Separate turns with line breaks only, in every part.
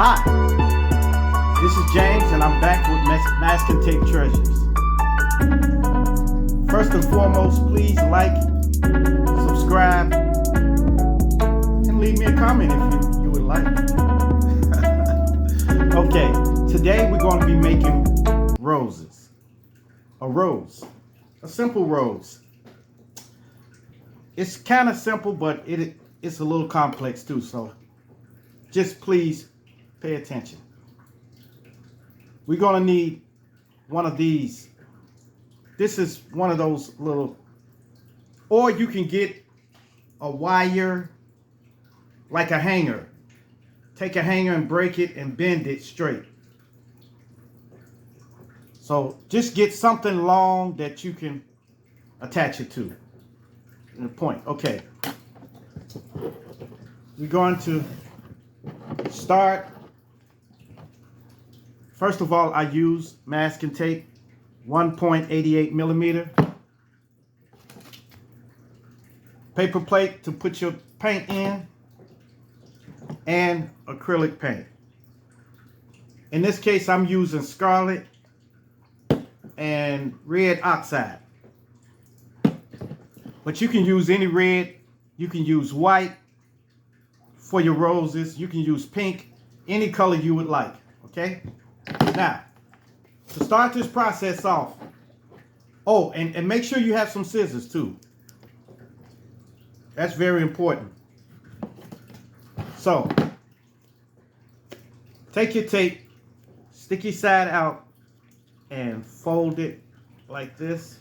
Hi, this is James, and I'm back with Masking Tape Treasures. First and foremost, please like, subscribe, and leave me a comment if you would like. Okay, today we're going to be making roses. A rose, a simple rose. It's kind of simple, but it's a little complex too, so just please pay attention. We're going to need one of these. This is one of those little, or you can get a wire like a hanger. Take a hanger and break it and bend it straight. So just get something long that you can attach it to. And the point. Okay. We're going to start. First of all, I use masking tape, 1.88 millimeter. Paper plate to put your paint in, and acrylic paint. In this case, I'm using scarlet and red oxide. But you can use any red. You can use white for your roses. You can use pink, any color you would like. Okay? Now, to start this process off, oh, and make sure you have some scissors too. That's very important. So, take your tape, stick your side out, and fold it like this.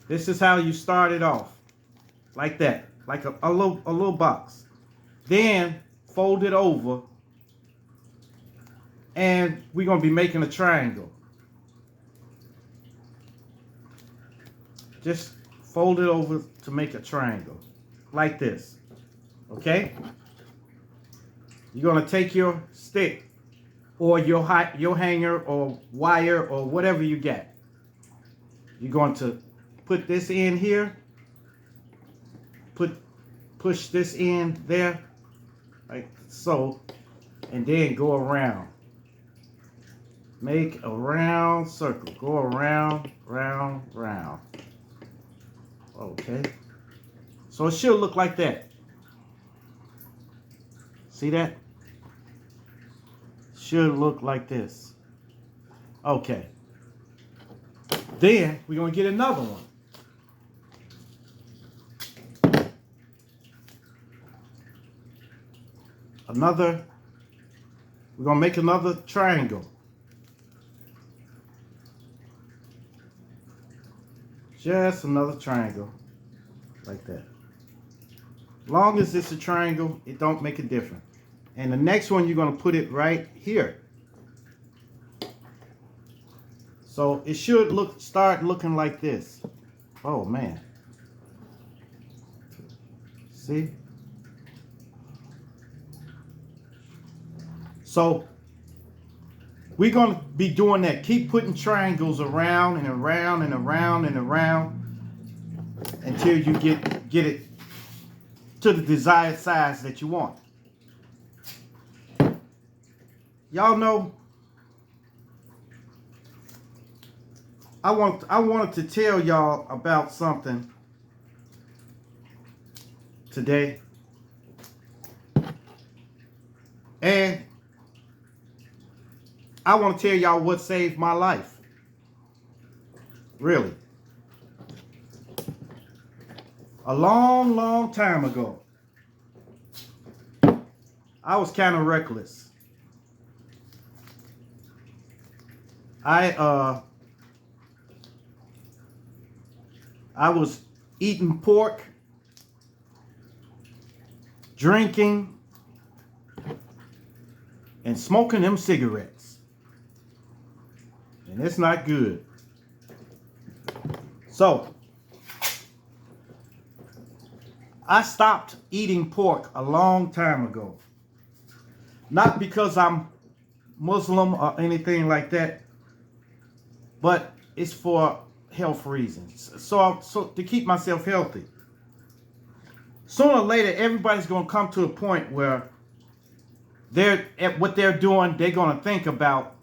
This is how you start it off, like that, like a little box. Then fold it over, and we're going to be making a triangle. Just fold it over to make a triangle, like this. Okay? You're going to take your stick or your hanger or wire or whatever you get. You're going to put this in here, push this in there, like so, and then go around. Make a round circle. Go around, round, round. Okay. So it should look like that. See that? Should look like this. Okay. Then we're going to get another one. We're going to make another triangle. Just another triangle, like that. Long as it's a triangle, it don't make a difference. And the next one, you're going to put it right here. So it should start looking like this. Oh man. See? So we're going to be doing that. Keep putting triangles around and around and around and around until you get it to the desired size that you want. Y'all know, I wanted to tell y'all about something today. And I want to tell y'all what saved my life. Really. A long, long time ago, I was kind of reckless. I was eating pork, drinking, and smoking them cigarettes. And it's not good. So, I stopped eating pork a long time ago. Not because I'm Muslim or anything like that, but it's for health reasons. So to keep myself healthy. Sooner or later, everybody's going to come to a point where they're at what they're doing, they're gonna think about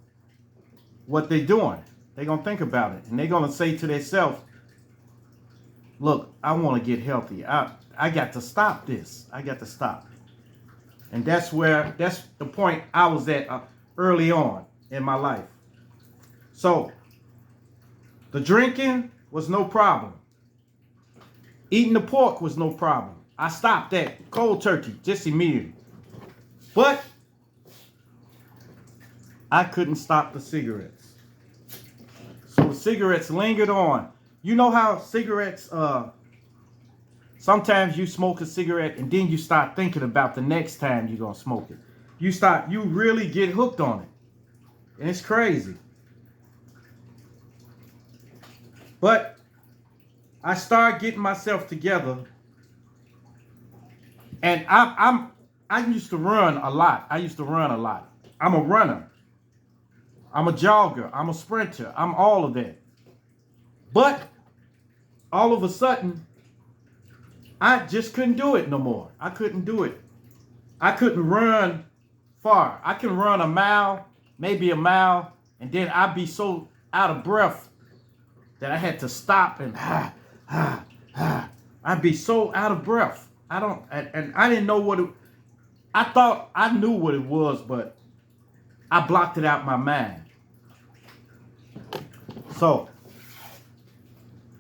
what they're doing. They're gonna think about it, and they're gonna say to themselves, "Look, I want to get healthy. I got to stop this. I got to stop." And that's the point I was at early on in my life. So the drinking was no problem. Eating the pork was no problem. I stopped that cold turkey just immediately. But I couldn't stop the cigarettes. So the cigarettes lingered on. You know how cigarettes, sometimes you smoke a cigarette and then you start thinking about the next time you're going to smoke it. You really get hooked on it. And it's crazy. But I started getting myself together, and I used to run a lot. I'm a runner. I'm a jogger. I'm a sprinter. I'm all of that. But all of a sudden, I just couldn't do it no more. I couldn't do it. I couldn't run far. I can run a mile, maybe a mile, and then I'd be so out of breath that I had to stop and I'd be so out of breath. I didn't know what it. I thought I knew what it was, but I blocked it out my mind. So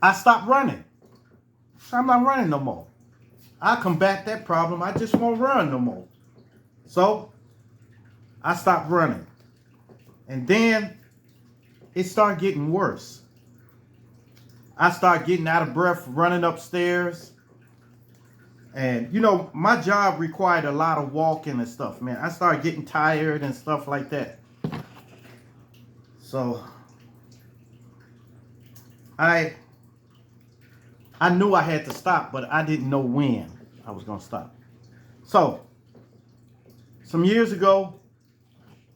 I stopped running. I'm not running no more. I combat that problem. I just won't run no more. So I stopped running. And then it started getting worse. I started getting out of breath running upstairs. And, my job required a lot of walking and stuff, man. I started getting tired and stuff like that. So I knew I had to stop, but I didn't know when I was going to stop. So some years ago,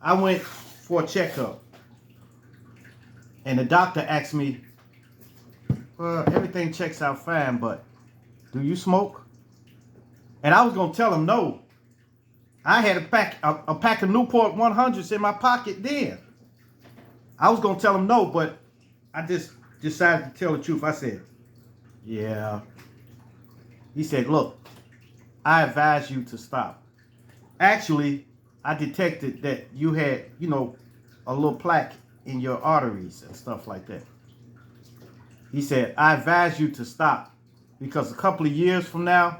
I went for a checkup. And the doctor asked me, "Well, everything checks out fine, but do you smoke?" And I was going to tell him no. I had a pack of Newport 100s in my pocket then. I was going to tell him no, but I just decided to tell the truth. I said, "Yeah." He said, "Look, I advise you to stop. Actually, I detected that you had, a little plaque in your arteries and stuff like that." He said, "I advise you to stop because a couple of years from now,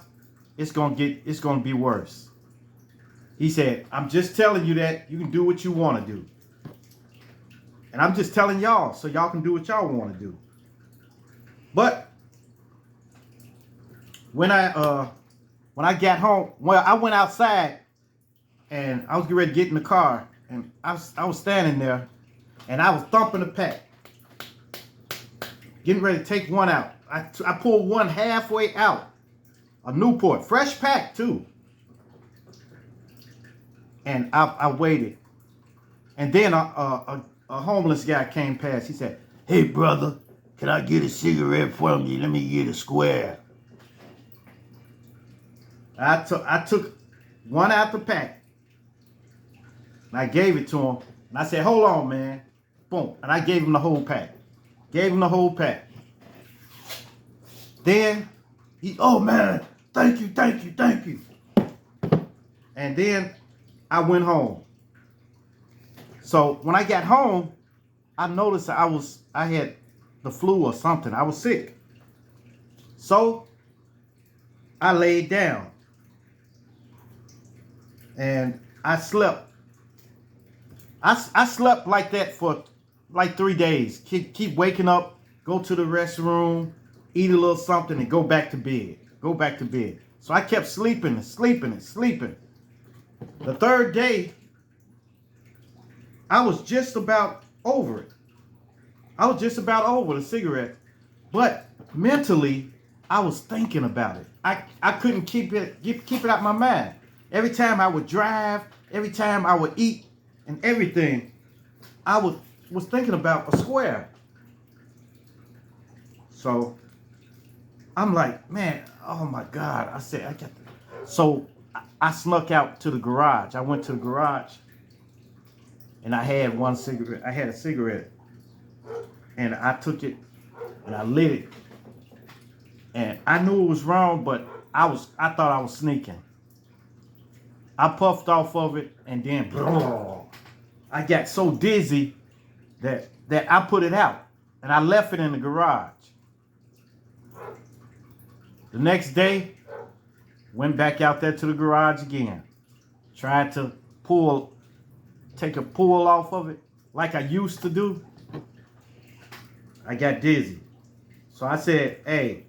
it's going to be worse." He said, "I'm just telling you that you can do what you want to do. And I'm just telling y'all so y'all can do what y'all want to do." But when I got home, I went outside and I was getting ready to get in the car, and I was standing there and I was thumping the pack, getting ready to take one out. I pulled one halfway out, a Newport, fresh pack too. And I waited. And then a homeless guy came past. He said, "Hey, brother, can I get a cigarette from you? Let me get a square." I took one out the pack. And I gave it to him. And I said, "Hold on, man." Boom. And I gave him the whole pack. Then "Oh, man, thank you. And then I went home. So when I got home, I noticed I had the flu or something. I was sick. So I laid down and I slept. I slept like that for like 3 days. Keep waking up, go to the restroom, eat a little something, and go back to bed. So I kept sleeping. The third day, I was just about over it. I was just about over the cigarette. But mentally, I was thinking about it. I couldn't keep it out my mind. Every time I would drive, every time I would eat and everything, I was thinking about a square. So I'm like, man, oh my God. I said, So I snuck out to the garage. I went to the garage and I had one cigarette. I had a cigarette and I took it and I lit it. And I knew it was wrong, but I thought I was sneaking. I puffed off of it and then I got so dizzy that I put it out and I left it in the garage. The next day, went back out there to the garage again. Tried to take a pull off of it like I used to do. I got dizzy. So I said, hey,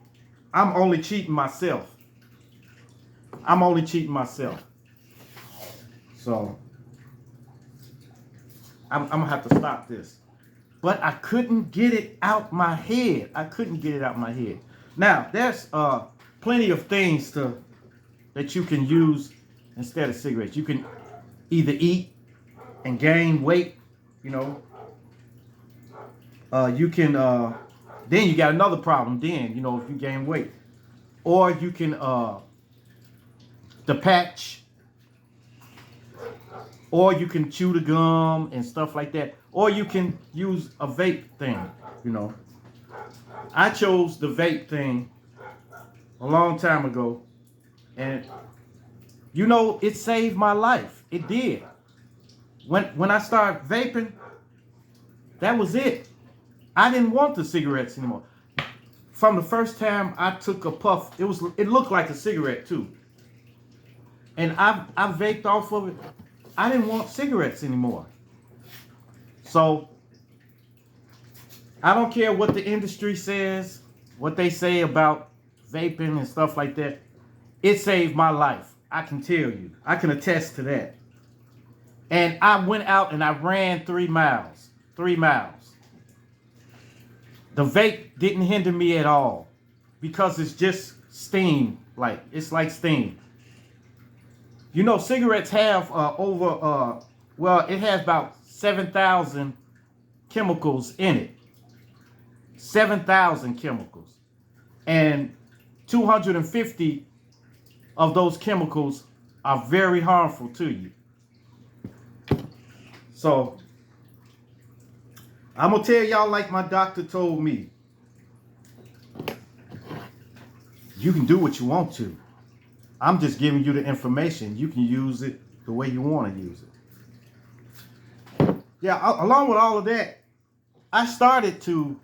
I'm only cheating myself. I'm only cheating myself. So I'm gonna have to stop this. But I couldn't get it out my head. I couldn't get it out my head. Now, there's plenty of things that you can use instead of cigarettes. You can either eat and gain weight, you know. You can, then you got another problem then, you know, if you gain weight. Or you can, the patch. Or you can chew the gum and stuff like that. Or you can use a vape thing, you know. I chose the vape thing a long time ago. And, you know, it saved my life. It did. When I started vaping, that was it. I didn't want the cigarettes anymore. From the first time I took a puff, it looked like a cigarette too. And I vaped off of it. I didn't want cigarettes anymore. So I don't care what the industry says, what they say about vaping and stuff like that. It saved my life. I can tell you. I can attest to that. And I went out and I ran 3 miles. 3 miles. The vape didn't hinder me at all because it's just steam. It's like steam. You know, cigarettes have it has about 7,000 chemicals in it. 7,000 chemicals. And 250 of those chemicals are very harmful to you. So, I'm going to tell y'all like my doctor told me. You can do what you want to. I'm just giving you the information. You can use it the way you want to use it. Yeah, along with all of that, I started to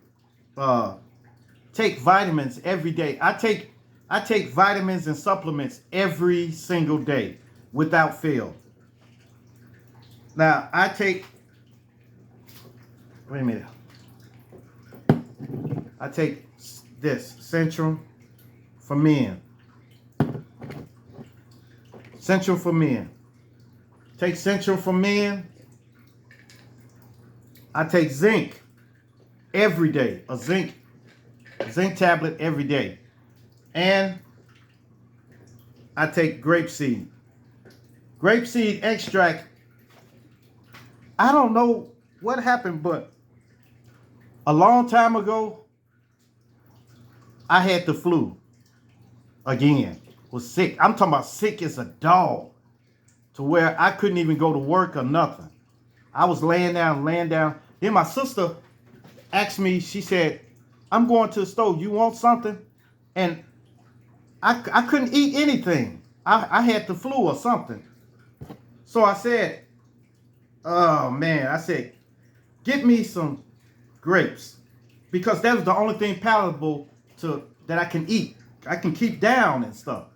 take vitamins every day. I take vitamins and supplements every single day without fail. Now, wait a minute. I take this, Centrum for Men. Centrum for Men. Take Centrum for Men. I take zinc every day. A zinc tablet every day. And I take grapeseed. Grapeseed extract. I don't know what happened, but a long time ago, I had the flu again. Was sick. I'm talking about sick as a dog to where I couldn't even go to work or nothing. I was laying down. Then my sister asked me, she said, I'm going to the store. You want something? And I couldn't eat anything. I had the flu or something. So I said, oh man, I said, get me some grapes. Because that was the only thing palatable that I can eat. I can keep down and stuff.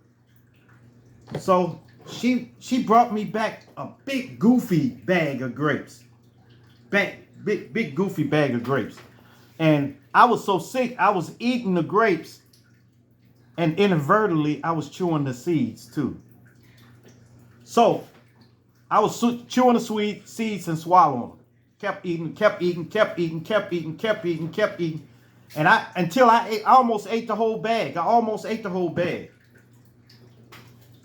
So she brought me back a big goofy bag of grapes. Big goofy bag of grapes. And I was so sick, I was eating the grapes and inadvertently I was chewing the seeds too. So I was chewing the seeds and swallowing them. Kept eating. And until I almost ate the whole bag.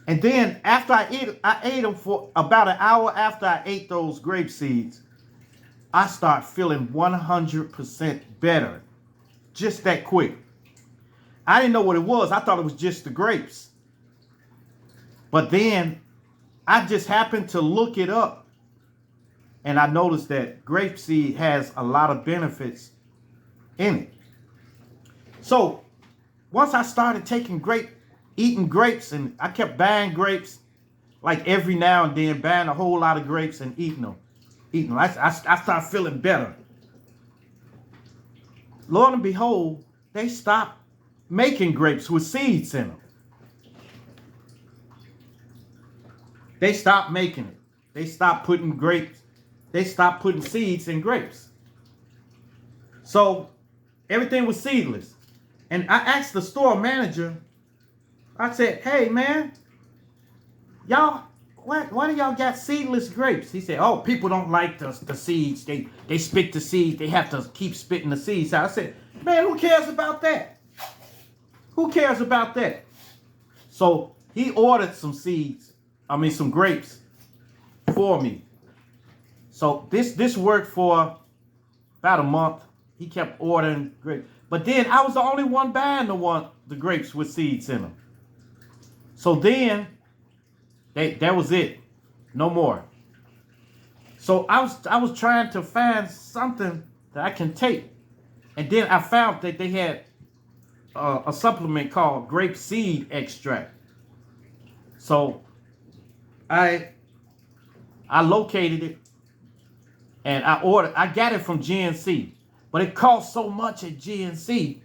And then after I ate them for about an hour after I ate those grape seeds, I start feeling 100% better. Just that quick. I didn't know what it was. I thought it was just the grapes. But then I just happened to look it up, and I noticed that grapeseed has a lot of benefits in it. So once I started eating grapes, and I kept buying grapes like every now and then, buying a whole lot of grapes and eating them. I started feeling better. Lord and behold, they stopped making grapes with seeds in them. They stopped making it. They stopped putting seeds in grapes. So everything was seedless. And I asked the store manager, I said, hey man, y'all, why do y'all got seedless grapes? He said, oh, people don't like the seeds. They spit the seeds. They have to keep spitting the seeds out. I said, man, who cares about that? Who cares about that? So he ordered some grapes for me. So this worked for about a month. He kept ordering grapes. But then I was the only one buying the grapes with seeds in them. So then that was it. No more. So I was trying to find something that I can take. And then I found that they had a supplement called grape seed extract. So I located it and I got it from GNC, but it cost so much at GNC.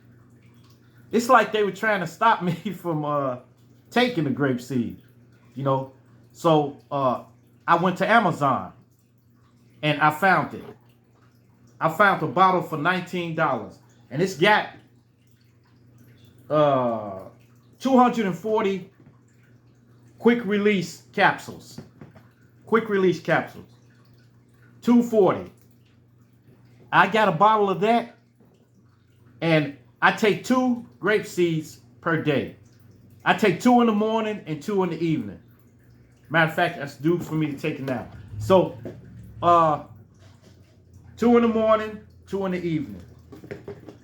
It's like they were trying to stop me from taking the grape seed, you know. So I went to Amazon and I found it. I found a bottle for $19, and it's got 240 quick release capsules. 240. I got a bottle of that, and I take 2 grape seeds per day. I take 2 in the morning and 2 in the evening. Matter of fact, that's due for me to take it now. So 2 in the morning, 2 in the evening.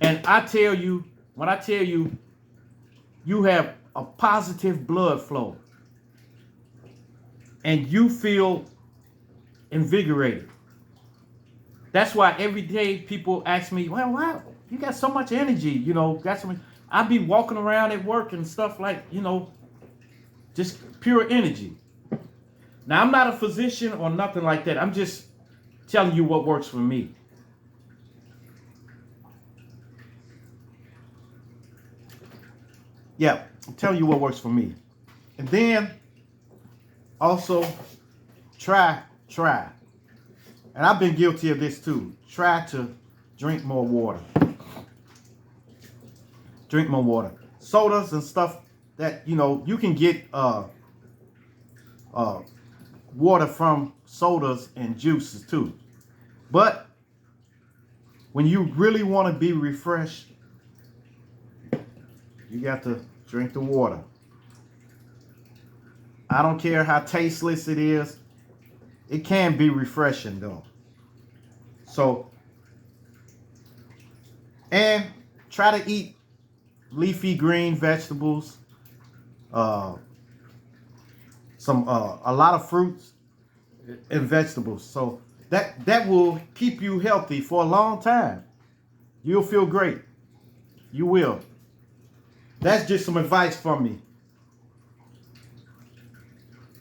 And I tell you, when I tell you, you have a positive blood flow and you feel invigorated. That's why every day people ask me, well, wow, you got so much energy, you know, I be walking around at work and stuff like, you know, just pure energy. Now, I'm not a physician or nothing like that. I'm just telling you what works for me. Yeah, I'm telling you what works for me. And then also try. And I've been guilty of this too. Try to drink more water. Drink more water. Sodas and stuff that, you know, you can get water from sodas and juices too. But when you really want to be refreshed, you got to drink the water. I don't care how tasteless it is. It can be refreshing though. So, and try to eat leafy green vegetables, a lot of fruits and vegetables. So that will keep you healthy for a long time. You'll feel great. You will. That's just some advice from me.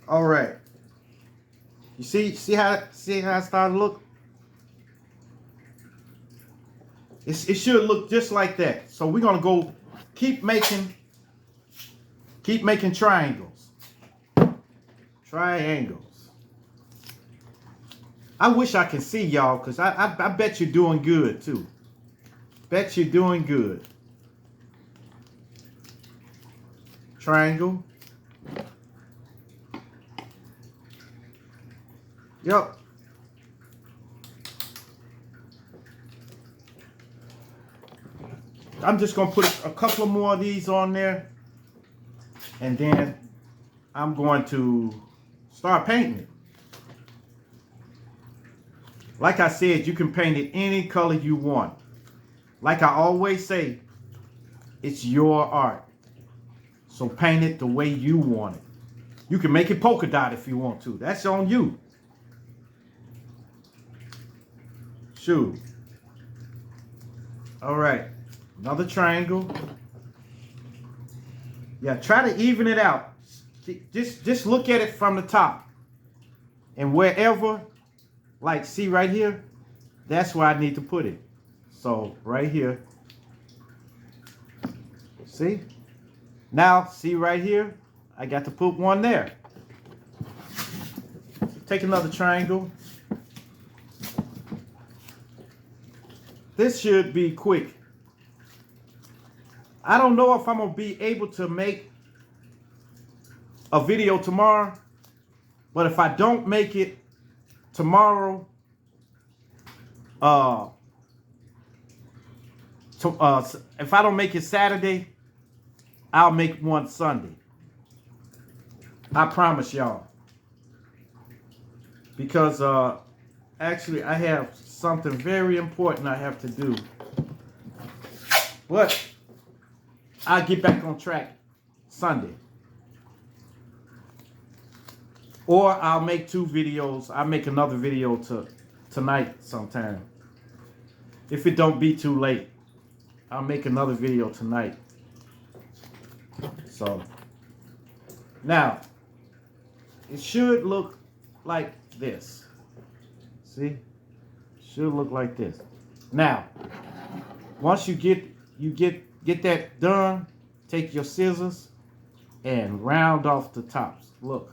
All right. You see how it started to look? It should look just like that. So we're gonna go keep making triangles. Triangles. I wish I could see y'all, because I bet you're doing good too. Bet you're doing good. Triangle. Yep. I'm just going to put a couple more of these on there. And then I'm going to start painting it. Like I said, you can paint it any color you want. Like I always say, it's your art. So paint it the way you want it. You can make it polka dot if you want to. That's on you. Shoot. All right. Another triangle. Yeah, try to even it out. Just look at it from the top. And wherever, like, see right here, that's where I need to put it. So right here. See? Now, see right here, I got to put one there. Take another triangle. This should be quick. I don't know if I'm going to be able to make a video tomorrow, but if I don't make it tomorrow, if I don't make it Saturday, I'll make one Sunday. I promise y'all. Because actually I have something very important I have to do. But I'll get back on track Sunday. Or I'll make two videos. I'll make another video tonight sometime. If it don't be too late, I'll make another video tonight. So now it should look like this. See? Should look like this. Now, once you get that done, take your scissors and round off the tops. Look.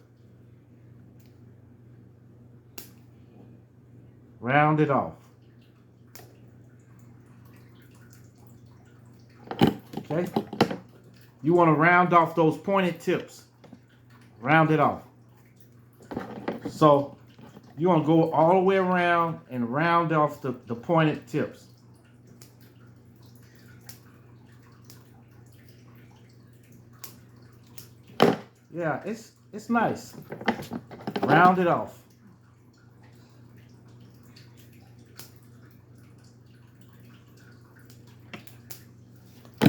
Round it off. Okay? You want to round off those pointed tips. Round it off. So you want to go all the way around and round off the pointed tips. Yeah, it's nice. Round it off.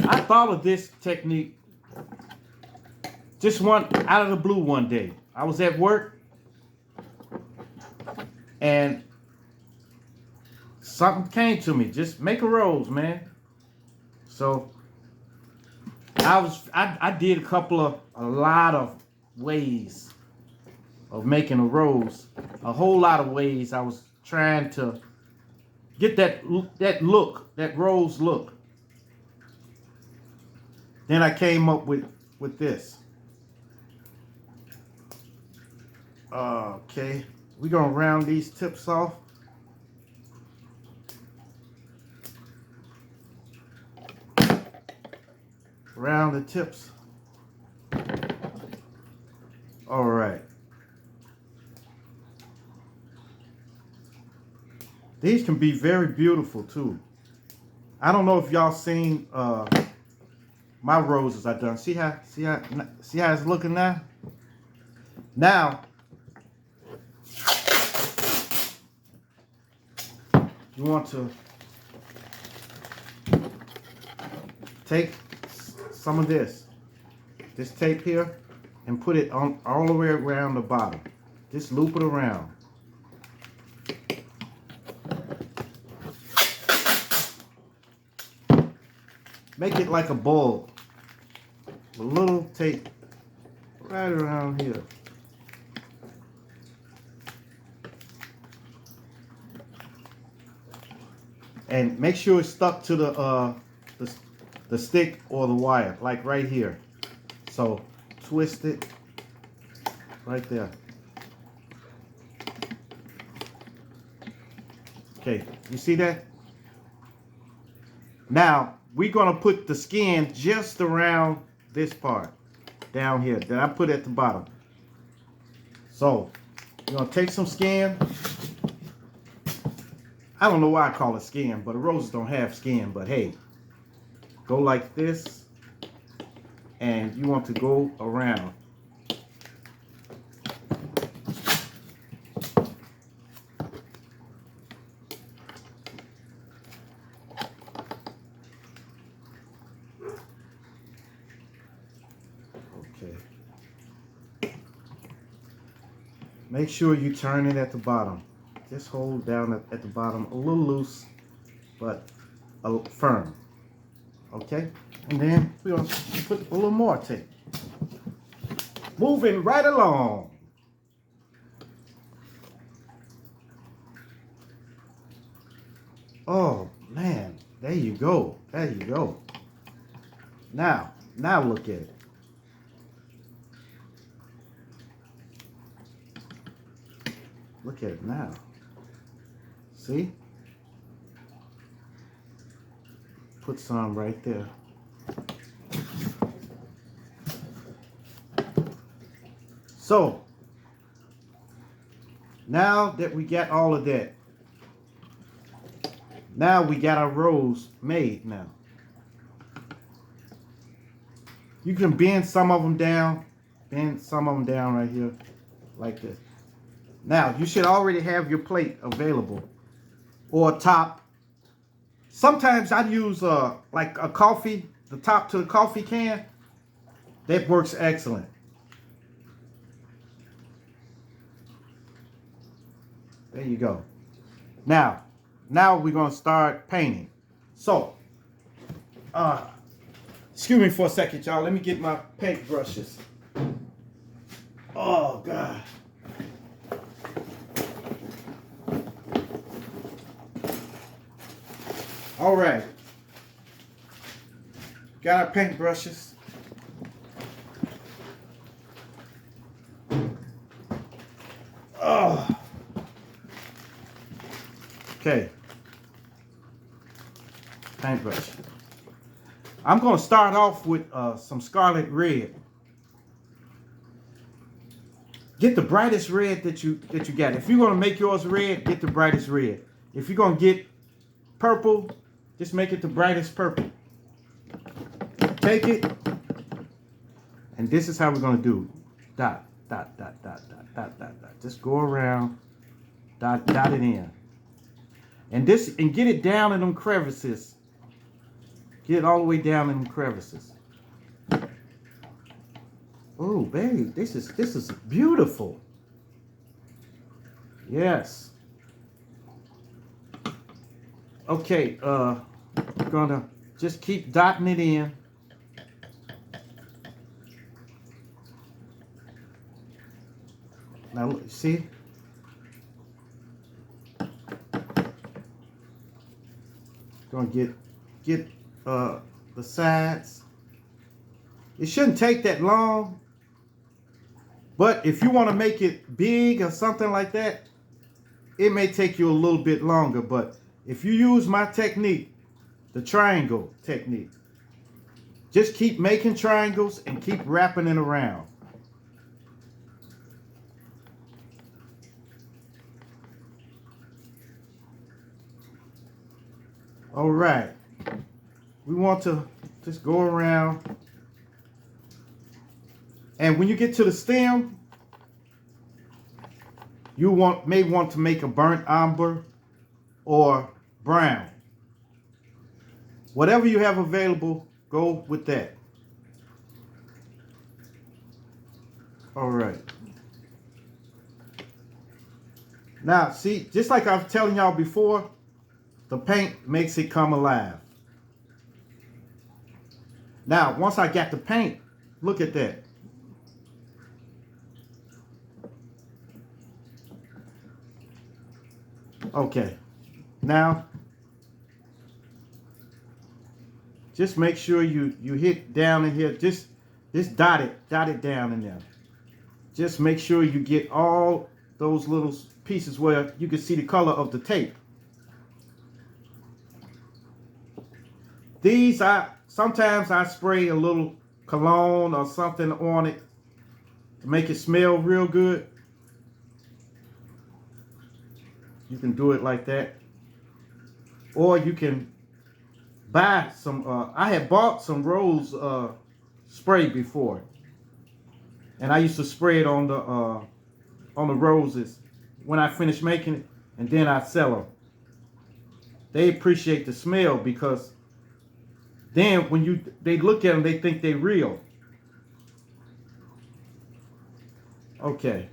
I thought of this technique just one out of the blue one day. I was at work and something came to me. Just make a rose, man. So I did a lot of ways of making a rose. A whole lot of ways I was trying to get that look, that rose look. Then I came up with this. Okay, we're gonna round these tips off. Round the tips. All right. These can be very beautiful too. I don't know if y'all seen my roses I done. See how it's looking now? Now you want to take some of this tape here and put it on all the way around the bottom. Just loop it around. Make it like a bulb. A little tape right around here. And make sure it's stuck to the stick or the wire, like right here. So twist it right there. Okay, you see that? Now we're gonna put the skin just around this part down here that I put at the bottom. So you're gonna take some skin. I don't know why I call it skin, but roses don't have skin, but hey, go like this, and you want to go around. Okay. Make sure you turn it at the bottom. Just hold down at the bottom, a little loose, but firm. Okay? And then we're going to put a little more tape. Moving right along. Oh, man. There you go. There you go. Now look at it. Look at it now. See? Put some right there. So, now that we got all of that, now we got our rolls made now. You can bend some of them down right here, like this. Now, you should already have your plate available, or a top. Sometimes I use like a coffee, the top to the coffee can. That works excellent. There you go. Now we're going to start painting. So, excuse me for a second, y'all. Let me get my paint brushes. Oh, God. All right. Got our paint brushes. Oh. Okay. Paintbrush. I'm going to start off with some scarlet red. Get the brightest red that you got. If you're going to make yours red, get the brightest red. If you're going to get purple, just make it the brightest purple. Take it, and this is how we're going to do. Dot, dot, dot, dot, dot, dot, dot, dot. Just go around, dot it in. And get it down in them crevices. Get it all the way down in them crevices. Oh, baby, this is beautiful. Yes. Okay, gonna just keep dotting it in. Now look, see? Gonna get the sides. It shouldn't take that long, but if you want to make it big or something like that, it may take you a little bit longer. But if you use my technique, the triangle technique, just keep making triangles and keep wrapping it around. All right, we want to just go around, and when you get to the stem, you may want to make a burnt umber or brown. Whatever you have available, go with that. All right. Now, see, just like I was telling y'all before, the paint makes it come alive. Now, once I got the paint, look at that. Okay. Now, just make sure you hit down in here. Just dot it down in there. Just make sure you get all those little pieces where you can see the color of the tape. These, sometimes I spray a little cologne or something on it to make it smell real good. You can do it like that. Or you can buy some, I had bought some rose spray before. And I used to spray it on the roses when I finished making it, and then I sell them. They appreciate the smell because then when they look at them, they think they're real. Okay.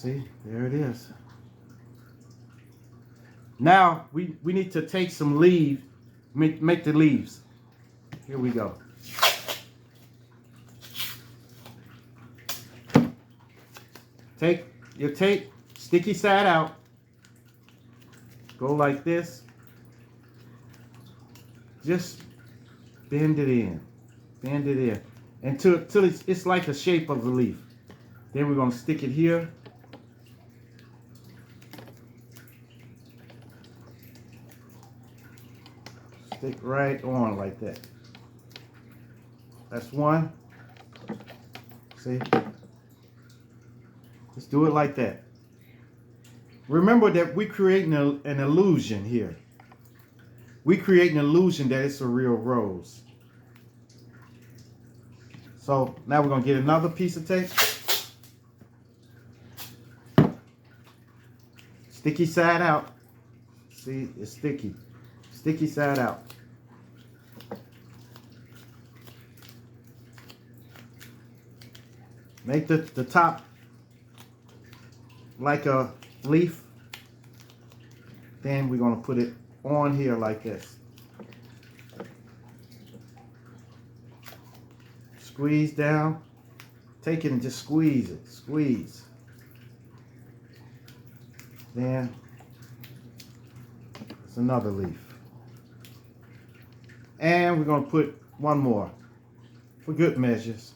See, there it is. Now we need to take some leaves, make the leaves. Here we go. Take your tape, sticky side out. Go like this. Just bend it in. Bend it in. Until it's like the shape of the leaf. Then we're going to stick it here. Stick right on like that. That's one. See? Let's do it like that. Remember that we're creating an illusion here. We create an illusion that it's a real rose. So now we're going to get another piece of tape. Sticky side out. See, it's sticky. Sticky side out. Make the top like a leaf. Then we're going to put it on here like this. Squeeze down. Take it and just squeeze it. Squeeze. Then it's another leaf. And we're going to put one more for good measures.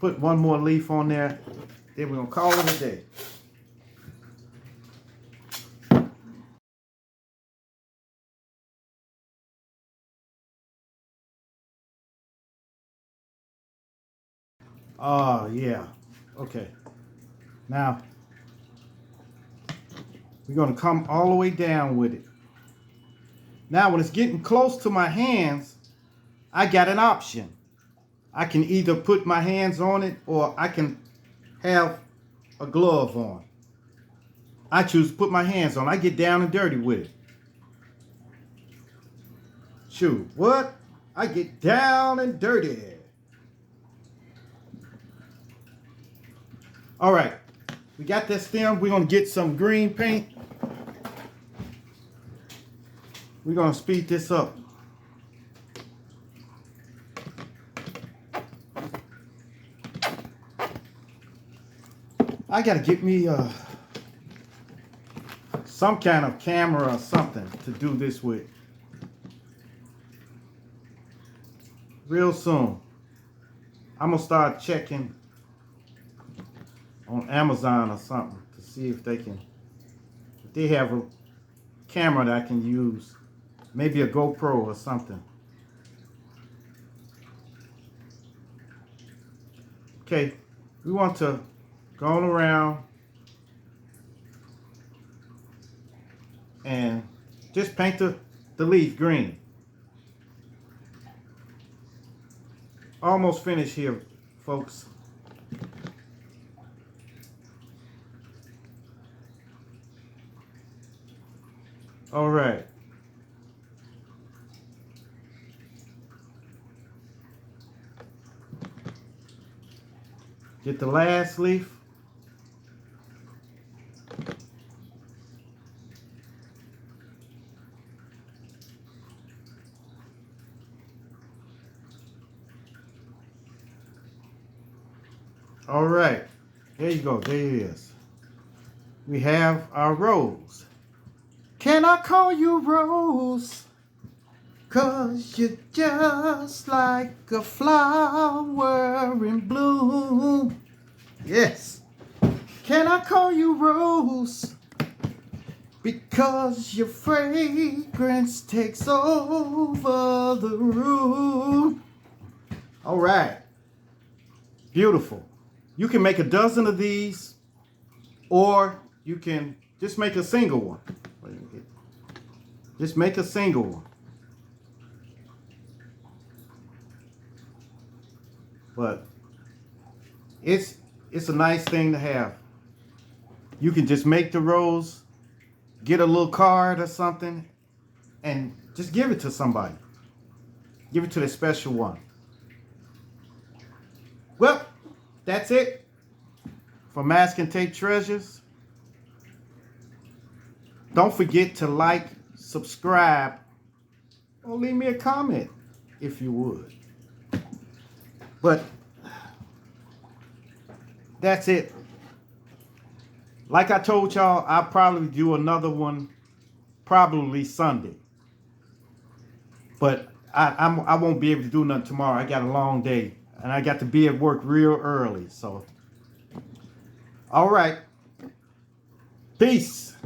Put one more leaf on there. Then we're going to call it a day. Oh, yeah. Okay. Now, we're going to come all the way down with it. Now, when it's getting close to my hands, I got an option. I can either put my hands on it or I can have a glove on. I choose to put my hands on. I get down and dirty with it. Shoot, what? I get down and dirty. All right, we got that stem. We're going to get some green paint. We're going to speed this up. I got to get me some kind of camera or something to do this with. Real soon. I'm going to start checking on Amazon or something to see if they have a camera that I can use. Maybe a GoPro or something. Okay, we want to go on around and just paint the leaf green. Almost finished here, folks. All right. Get the last leaf. All right. There you go. There it is. We have our rose. Can I call you Rose? 'Cause you're just like a flower in bloom. Yes. Can I call you Rose? Because your fragrance takes over the room. All right. Beautiful. You can make a dozen of these, or you can just make a single one. Just make a single one. But it's a nice thing to have. You can just make the rose, get a little card or something, and just give it to somebody. Give it to the special one. Well, that's it for Mask and Tape Treasures. Don't forget to like, subscribe, or leave me a comment if you would. But that's it. Like I told y'all, I'll probably do another one probably Sunday. But I won't be able to do nothing tomorrow. I got a long day. And I got to be at work real early. So, all right. Peace.